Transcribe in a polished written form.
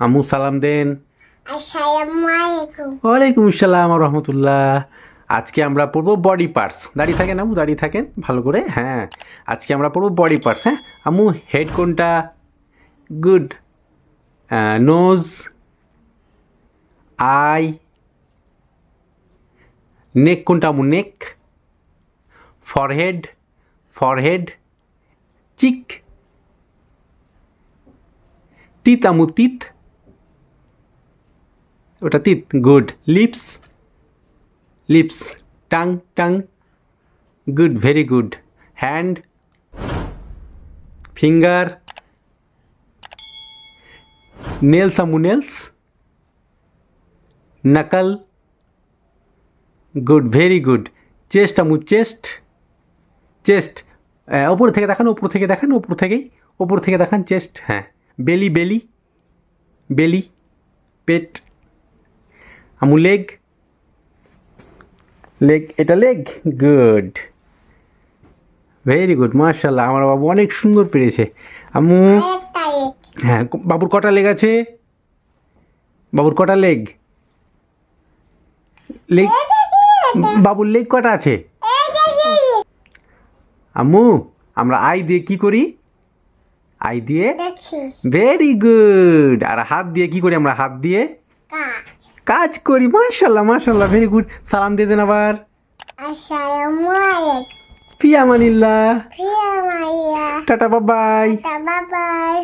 আম্মু সালাম দেন। আসসালামু আলাইকুম। ওয়ালাইকুম আসসালাম রহমতুল্লাহ। আজকে আমরা পড়বো বডি পার্টস। দাঁড়িয়ে থাকেন আম্মু, দাঁড়িয়ে থাকেন ভালো করে। হ্যাঁ, আজকে আমরা পড়বো বডি পার্টস। হ্যাঁ আম্মু, হেড কোনটা? গুড। Nose, I. নেক কোনটা আম্মু? Neck. Forehead, forehead. Cheek. Teeth আম্মু, তিত। ওটা teeth, good. Lips, lips. Tongue, tongue. Good, very good. Hand, finger. Nails আম্মু, nails. Knuckle, good, very good. Chest আম্মু, chest, chest. ওপর থেকে দেখান, ওপর থেকে দেখান, ওপর থেকেই, ওপর থেকে দেখান চেস্ট। হ্যাঁ, বেলি, বেলি, বেলি। পেট আম্মু, লেগ, লেগ। এটা লেগ, গুড, ভেরি গুড, মার্শাল্লাহ। আমার বাবু অনেক সুন্দর পেরেছে আম্মু। আরেকটা এক। হ্যাঁ, বাবুর কটা লেগ আছে? বাবুর কটা লেগ? লেগ, বাবুর লেগ কটা আছে? আম্মু, আমরা আই দিয়ে কি করি? আই দিয়ে দেখছি ভেরি গুড। আর হাত দিয়ে কি করি আমরা? হাত দিয়ে কাজ। কাজ করি। মার্শাল্লাহ, মার্শাল্লাহ, ভেরি গুড। সালাম দিয়ে দেন আবার। আসসালামু আলাইকুম। ফি আমানিল্লাহ। প্রিয় মাইয়া, টাটা, বাই বাই। বাবা বাই।